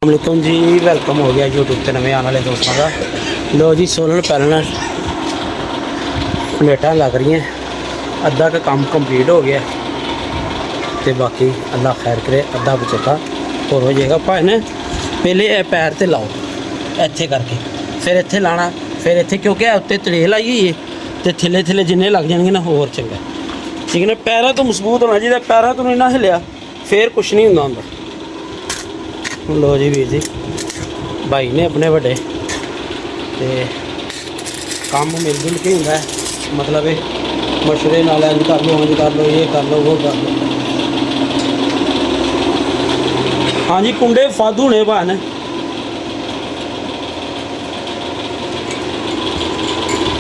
अस्सलामुअलैकुम जी, वेलकम हो गया यूट्यूब पे नवे आने वाले दोस्तों का। लो जी, सोलर पैनल प्लेटा लग रही हैं, अद्धा का काम कंप्लीट हो गया तो बाकी अल्लाह खैर करे अद्धा बचेगा और हो जाएगा। भाई ने पहले ए पैर ते लाओ इत्थे करके, फिर इत्थे लाना, फिर इत्थे क्योंकि उत्ते तड़ेल आई हुई है तो थले थले जिन्ने लग जाएंगे ना होर चंगा, ठीक है ना। पैरों तो मजबूत होना चाहिए, पैरों तो नहीं ना हिलिया फिर कुछ नहीं होंगे। लो जी वीर जी, भाई ने अपने बड़े तो काम मिलजुल के होंगे, मतलब मशवरे नाल इंज कर लो, इंज कर लो, ये कर लो, वो कर लो। हाँ जी, कुंडे फादू ने भान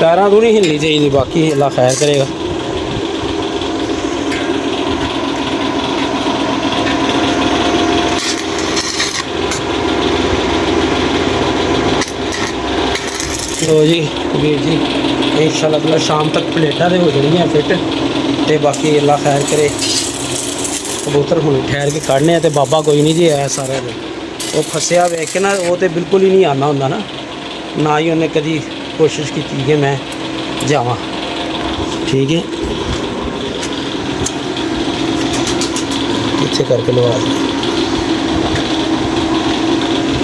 पैरों तो नहीं हिलनी चाहिए, बाकी अल्लाह खैर करेगा। लो जी वीर जी, इंशाअल्लाह शाम तक प्लेटा तो हो जाएंगी फिट तो बाकी अल्लाह खैर करे। कबूतर हम ठहर के काढ़ने तो बाबा कोई नहीं जी आया सारे दिन, वो फसया वेख के ना वो तो बिल्कुल ही नहीं आना होंगे ना ही उन्हें कभी कोशिश की कि मैं जावा, ठीक है। पीछे करके लगा दी,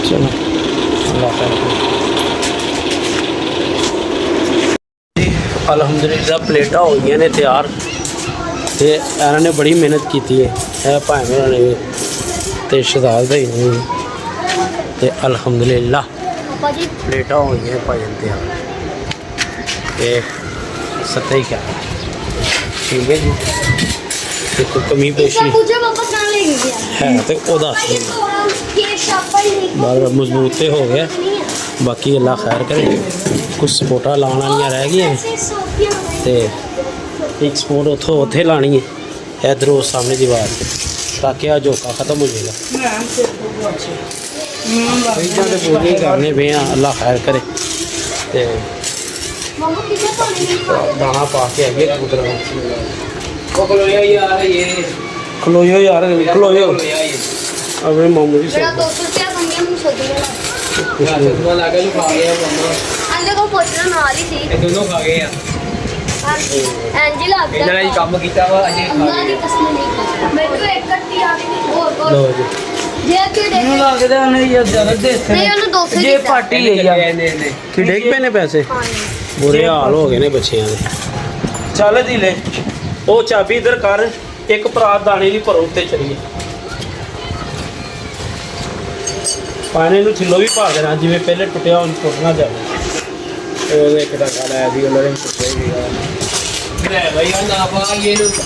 चलो अल्लाह खैर करे। अलहमदुलिल्लाह प्लेटा हो गई ने तैयार तो इन्होंने बड़ी मेहनत की है भाई मेरा ने तो शहजाद भाई ने तो अलहमदुलिल्लाह प्लेटा हो गई हैं भाई तैयार तो सत्ता ही क्या, ठीक है जी। देखो कमी पेशी है तो बार मजबूत हो गया, बाकी अल्लाह खैर करे। कुछ सपोर्टा लाने वाली रह गई तो एक सपोर्ट उतो उत्थे लानी है इधर उस सामने दीवार से, ताकि आ झोंका खत्म हो जाएगा। चीज़ा तो पूरी करने पे हैं, अल्लाह खैर करे। दाना पा के आइए कबूतर खलोयो यार, खलोयो अपने मामू जी डिग पे ने पैसे बुरे हाल हो गए ने बच्चियां दे। चल दिले वो चाबी इधर कर, एक परात दाने की भरो उत्ते चलिए। पानी में छिलो भी पा देना, जिमें पहले टुटिया हम टुटना जाए। एक टका लाया थी उन्होंने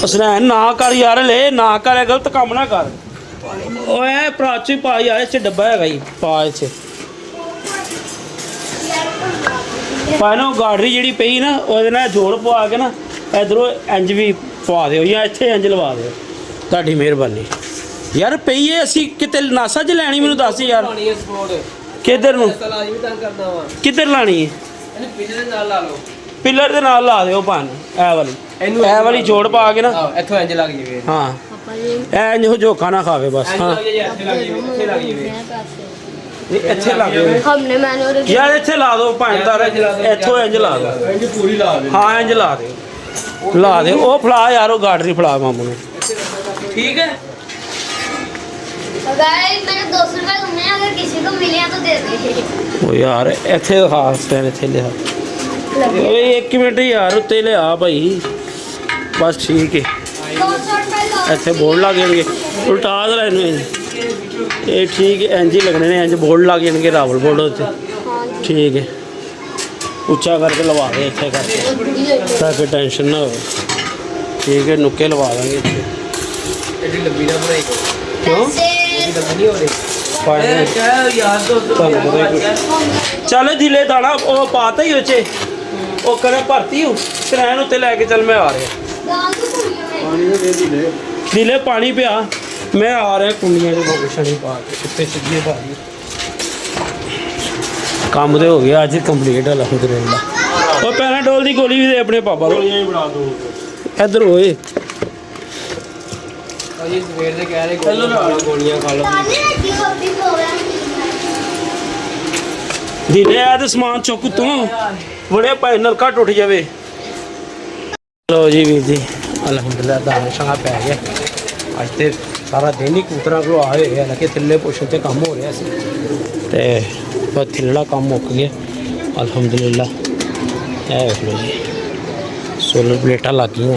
उसने ना कर यार, ले ना कर, गलत काम ना कर। ओए प्राच ही पा यार, इस डब्बा है ही पा इस पा ना गाडरी जी पई ना वो जोड़ पवा के ना इधरों इंज भी पवा दो या इतने इंज लवा दो, ताड़ी मेहरबानी यार। पई है असी किते नासा च लैनी, मैनू दस यार किधर नूं किधर लानी है। पिलर दे नाल ला दो पान ए वाली जोड़ पा के ना इथों इंज लग जावे। हाँ इंज हो झोंका ना खावे बस। हाँ इत्थे ला दो यार, इत्थे ला दो भाएं तार इथों इंज ला दो। हाँ इंज ला दे वो फड़ा यार, वो गाडरी फड़ा मामू ने, ठीक है। अगर किसी को मिले तो दे दे। ओ यार इत्थे खास इत्थे लिया एक मिनट यार उत्ते लिया भाई, बस ठीक है। इत्थे बोर्ड लग जाएंगे, उल्टा दे ये ठीक है, इंज ही लगने ने, इंज बोर्ड लग जाएंगे रावल बोर्ड उत्ते, ठीक है। उच्चा करके लवा दे इत्थे करके, ताकि टेंशन ना हो, ठीक है। नुक्के लवा देंगे इत्थे, क्यों चल जिले दाना वो पाता ही उचे वो करे भरती हूँ ट्रैन उत्ते लैके चल, मैं आ रहा दिले पानी पिया, मैं आ रहा कुंडियां जो छड़ी पा के उत्ते सीधी पा दी। काम तो हो गया अज कंप्लीट अलहमदुलिल्लाह। और पैराडोल की गोली भी दे अपने पापा को इधर होए सवेर ਦੇ ਕਹਿ ਰਹੇ ਗੋਲੀਆਂ ਖਾ ਲਓ। दिने आया तो समान चुक तू बड़े भाई नलका टुट जाए। लो जी वीर जी अलहमदुलिल्लाह दाने शाना पै गया। अज तो सारा दिन ही कबूतर को आए हुए हैं कि थल्ले पुछन से काम हो रहा तो बस थल्ला काम मुक गया अलहमदुलिल्लाह। देख लो जी सोलर प्लेटा लग गई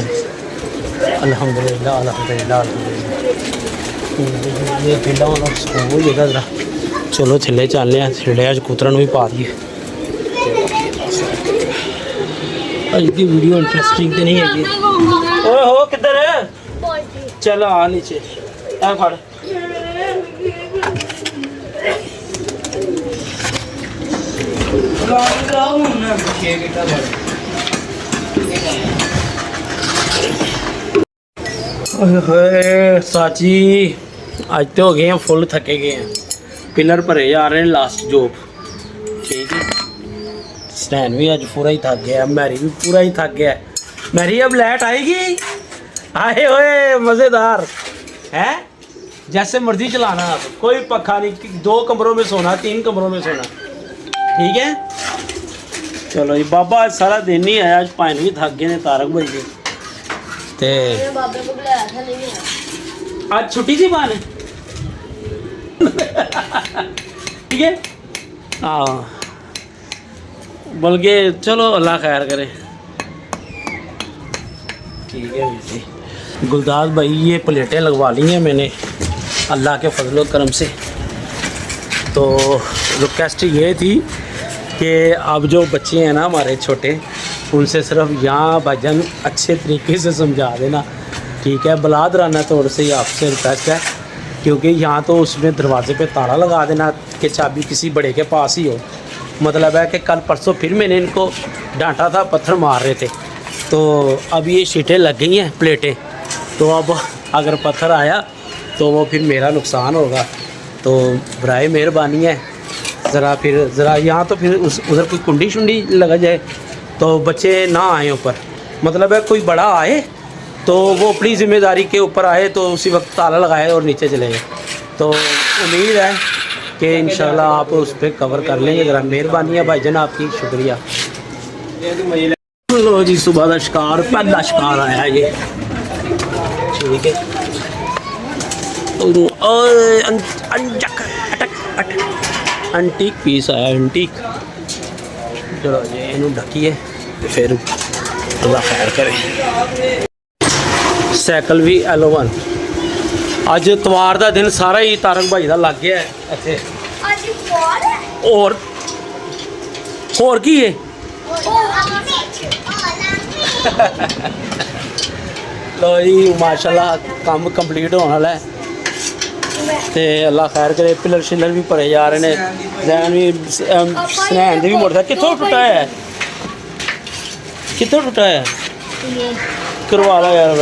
अलहमदुलिल्लाह अलहमदुलिल्लाह अलहमदुलिल्लाह। ये पिंडा होना सुकून हो जाएगा जरा। चलो थल्ले चलने थल्ले अज कबूतर भी पा दिए। अज की वीडियो इंटरेस्टिंग तो नहीं है। ओए हो किधर है? चलो आ नीचे ए फड़। साची अज तो हो गए हैं फुल थके गए हैं। पिलर भरे जा रहे हैं लास्ट जॉब ठीक है। स्टैंड भी अज पूरा ही थक गया। मैरी भी पूरा ही थक गया। मैरी अब लाइट आएगी। आए हुए मज़ेदार है जैसे मर्जी चलाना। कोई पखा नहीं 2 कमरों में सोना 3 कमरों में सोना ठीक है। चलो जी बाबा आज सारा दिन ही आया। आज पाइन भी थक गए ने तारक भाई जी ते आज छुट्टी थी पान ठीक है। हाँ बल्कि चलो अल्लाह खैर करे ठीक है जी। गुलदास भाई ये प्लेटें लगवा ली हैं मैंने अल्लाह के फजल करम से। तो रिक्वेस्ट ये थी कि अब जो बच्चे हैं ना हमारे छोटे उनसे सिर्फ यहाँ भाईजान अच्छे तरीके से समझा देना ठीक है। बलादराना तौर से ही आपसे रिक्वेस्ट है क्योंकि यहाँ तो उसमें दरवाजे पे ताला लगा देना कि चाबी किसी बड़े के पास ही हो। मतलब है कि कल परसों फिर मैंने इनको डांटा था पत्थर मार रहे थे तो अब ये शीटें लग गई हैं प्लेटें। तो अब अगर पत्थर आया तो वो फिर मेरा नुकसान होगा। तो बराए मेहरबानी है ज़रा यहाँ तो फिर उधर कोई कुंडी शुंडी लगा जाए तो बच्चे ना आए ऊपर। मतलब है कोई बड़ा आए तो वो अपनी ज़िम्मेदारी के ऊपर आए तो उसी वक्त ताला लगाए और नीचे चले गए। तो उम्मीद है कि इंशाल्लाह आप उस पर कवर कर लेंगे। ज़रा मेहरबानी है भाईजान आपकी शुक्रिया। लो जी सुबह का शिकार पहला शिकार आया है ये ठीक है। एंटीक पीस आया एंटीक। चलो जी इनू ढकीए फिर अल्लाह खैर करे। साइकिल भी L1 अज इतवार का दिन सारा ही तारक भाई का लग गया इत्थे। होर की है लो जी माशाल्लाह काम कंप्लीट होने वाला है ते अल्लाह खैर करे। पिलर शिलर भी भरे जा रहे हैं। जैन भी स्नैन भी मुड़दा कित्थों टुटा है कित्थों टुटा है करवा ला यार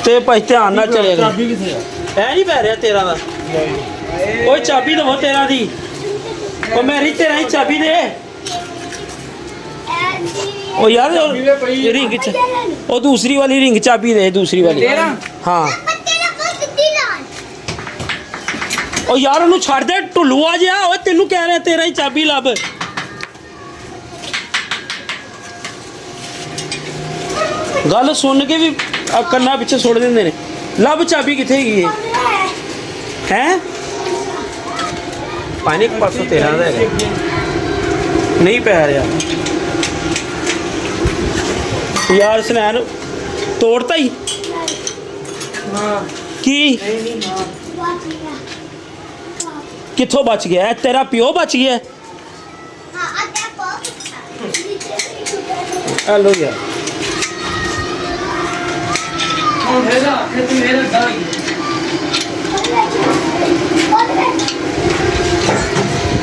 ते भाई ध्यान ना चलेगा। है नहीं पै रहा तेरा दा ओए चाबी दवो तेरा दी ओ मेरी तेरा ही चाबी दे ओ यार रिंग ओ दूसरी वाली रिंग चाबी दे दूसरी वाली। हाँ ओ यार उन्होंने छड़ दे ढुल्लू आ जा ओ तेनू कह रहे तेरा ही चाबी लब। गल सुन के भी कन्ना पिछे सुट देंदे ने। लब चाबी किथे गई है पानी के पासों तेरा नहीं पै रहा यार। स्नैन तोड़ता ही की कित्थों बच गया है तेरा प्यो बच गया। हेलो यार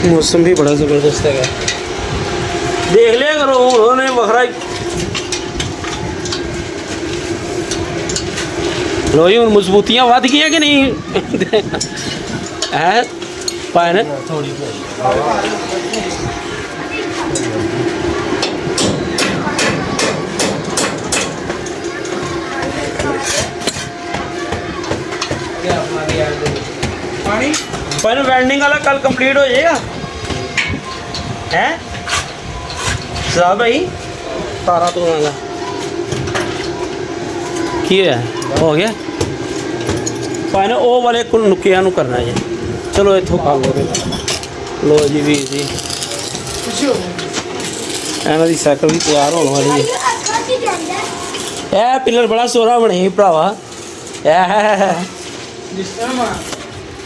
मौसम भी बड़ा जबरदस्त है। देख लिया करो उन्होंने वखरा लो जी हूँ मजबूतियाँ वध गई कि नहीं है पाए ने थोड़ी पानी वेल्डिंग वाला कल कंप्लीट हो जाएगा। ਹੈ ਸਾਹਿਬ ਭਾਈ ਤਾਰਾ ਤੋਂ ਆਲਾ ਕੀ ਹੋਇਆ ਹੋ ਗਿਆ ਪਾਣੇ ਉਹ ਵਾਲੇ ਨੁਕਿਆਂ ਨੂੰ ਕਰਨਾ ਜੀ ਚਲੋ ਇੱਥੋਂ ਕਰ ਲਓ ਜੀ ਵੀਰ ਜੀ ਇਹਨਾਂ ਦੀ ਸਾਈਕਲ ਵੀ ਤਿਆਰ ਹੋਣ ਵਾਲੀ ਹੈ ਇਹ ਪਿੱਲਰ ਬੜਾ ਸੋਹਣਾ ਬਣੇ ਭਰਾਵਾ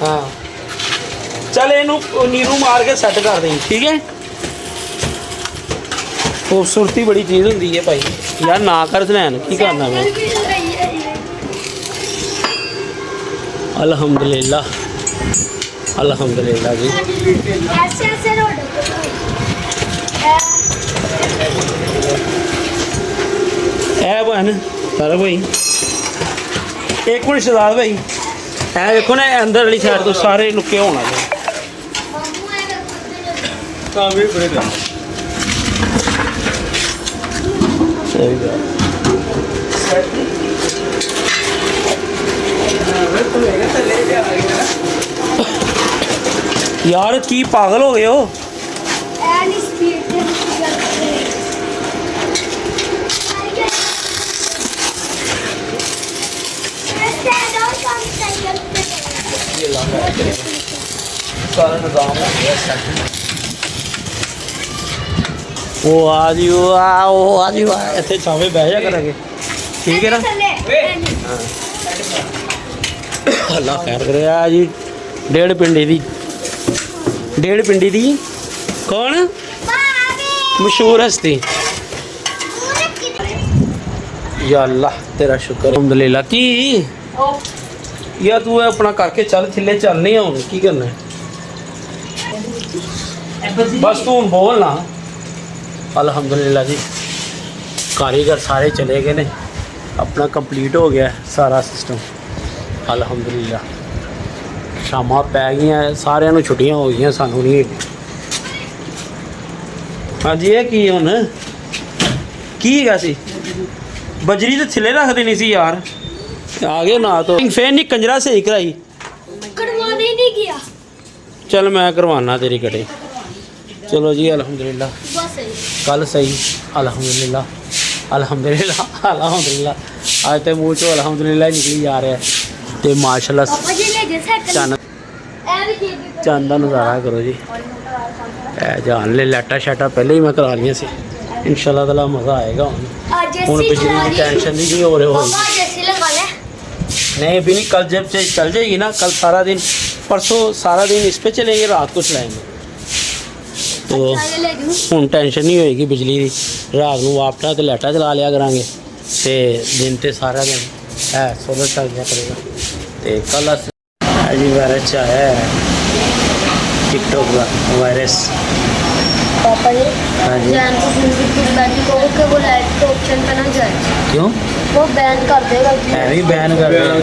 ਹਾਂ ਚੱਲ ਇਹਨੂੰ ਨੀਰੂ ਮਾਰ ਕੇ ਸੈੱਟ ਕਰ ਦੇਂ ਠੀਕ ਹੈ ਖੂਬਸੂਰਤੀ ਬੜੀ ਚੀਜ਼ ਹੁੰਦੀ ਹੈ ਭਾਈ ਯਾਰ ਨਾ ਕਰ ਧਿਆਨ ਕੀ ਕਰਨਾ ਮੈਂ अल्हम्दुलिल्लाह अल्हम्दुलिल्लाह जी ऐसे ऐसे रोड ए बहन कर भाई एक मिनट शहजाद भाई ए देखो ना अंदर वाली साइड तो सारे लुके होना चाहिए सही बात यार की पागल हो गए हो एनी स्पीड सारा निजाम हो गया सेट वो आज ही इतने छावे बह जा करेंगे ठीक है ना अल्लाह खैर करे जी डेढ़ पिंडी दी कौन मशहूर हस्ती या अल्लाह तेरा शुक्र अल्हम्दुलिल्लाह की या तू अपना करके चल थिले चल नहीं हूँ की करना है बस तू बोल ना अल्हम्दुलिल्लाह जी कारीगर सारे चले गए ने अपना कंप्लीट हो गया सारा सिस्टम अल्हम्दुलिल्लाह शामां पै गईयां सारिਆਂ ਨੂੰ ਛੁੱਟੀਆਂ ਹੋ ਗਈਆਂ ਸਾਨੂੰ ਨਹੀਂ ਹਾਂਜੀ ਇਹ ਕੀ ਹੁਣ ਕੀ ਹੈਗਾ ਸੀ ਬਜਰੀ ਤੇ ਥੱਲੇ ਰੱਖ ਦੇਣੀ ਸੀ ਯਾਰ ਆ ਗਏ ਨਾ ਤੋਂ ਫੇਰ ਨਹੀਂ ਕੰਜਰਾ ਸਹੀ ਕਰਾਈ करवाने ही नहीं गया चल मैं करवाना तेरी कटे चलो जी अल्हम्दुलिल्लाह बस सही कल सही अल्हम्दुलिल्लाह अल्हम्दुलिल्लाह अल्हम्दुलिल्लाह आज तो मुँह चो अल्हम्दुलिल्लाह निकली जा रहा है तो माशाल्लाह पापा जी ले गए साइकिल चंद ए भी दे दी चंद का नज़ारा करो जी जान ले लाइटा शाटा पहले ही मैं करा लिया सी इंशाल्लाह ताला मज़ा आएगा आज हूँ जैसी बिजली की टेंशन नहीं हो रही होगी पापा जैसी लगा ले नहीं भी नहीं कल जब से चल जाएगी ना कल सारा दिन परसों सारा दिन इस पे चलेंगे रात को चलाएंगे तो चले ले जूं हूँ टेंशन नहीं होएगी बिजली की रात को वापटा तो लाइटा चला लिया करांगे ते दिन ते सारा दिन है सोलर चल जाया करेगा तो कल जी वायरस आया है टिकटॉक का वायरस पापा जी हाँ जी जान को जिंदगी की बैटरी को के वो लाइट के ऑप्शन पे ना जाए क्यों वो बैन कर देगा है भी बैन कर रहे हैं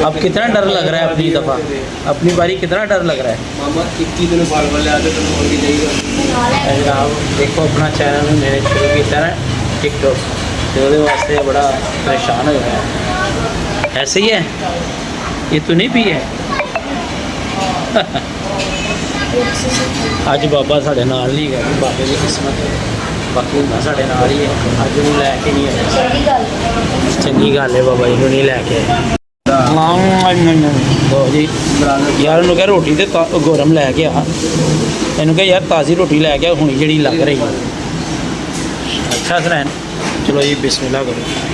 अब कितना डर लग रहा है अपनी दफ़ा अपनी बारी कितना डर लग रहा है मामा 21 दिन बाल वाले आते तो बोल के जाइएगा जनाब देखो अपना चैनल मैंने शुरू किया ना टिकटॉक तो वो वास्ते बड़ा परेशान हो गया ऐसे ही है ये तो नहीं पी है ਅੱਜ ਬਾਬਾ ਸਾਡੇ ਨਾਲ ਨਹੀਂ ਹੈਗਾ ਬਾਬੇ ਦੀ ਕਿਸਮਤ ਬਾਕੀ ਹੁੰਦਾ ਸਾਡੇ ਨਾਲ ਹੀ ਹੈ ਅੱਜ ਨੂੰ ਲੈ ਕੇ ਨਹੀਂ ਆਇਆ चंगी गल ਚੰਗੀ ਗੱਲ ਹੈ ਬਾਬਾ ਜੀ ਨੂੰ ਨਹੀਂ ਲੈ ਕੇ ਬਹੁਤ ਜੀ ਯਾਰ ਇਹਨੂੰ ਕਹ ਰੋਟੀ ਤੇ ਗੋਰਮ ਲੈ ਕੇ ਆ ਇਹਨੂੰ ਕਹ ਯਾਰ ਤਾਜ਼ੀ ਰੋਟੀ ਲੈ ਕੇ ਆ ਹੁਣੀ ਜਿਹੜੀ ਲੱਗ ਰਹੀ ਅੱਛਾ ਸਰ ਚਲੋ ਜੀ ਬਿਸਮਿਲ੍ਲਾ ਕਰੋ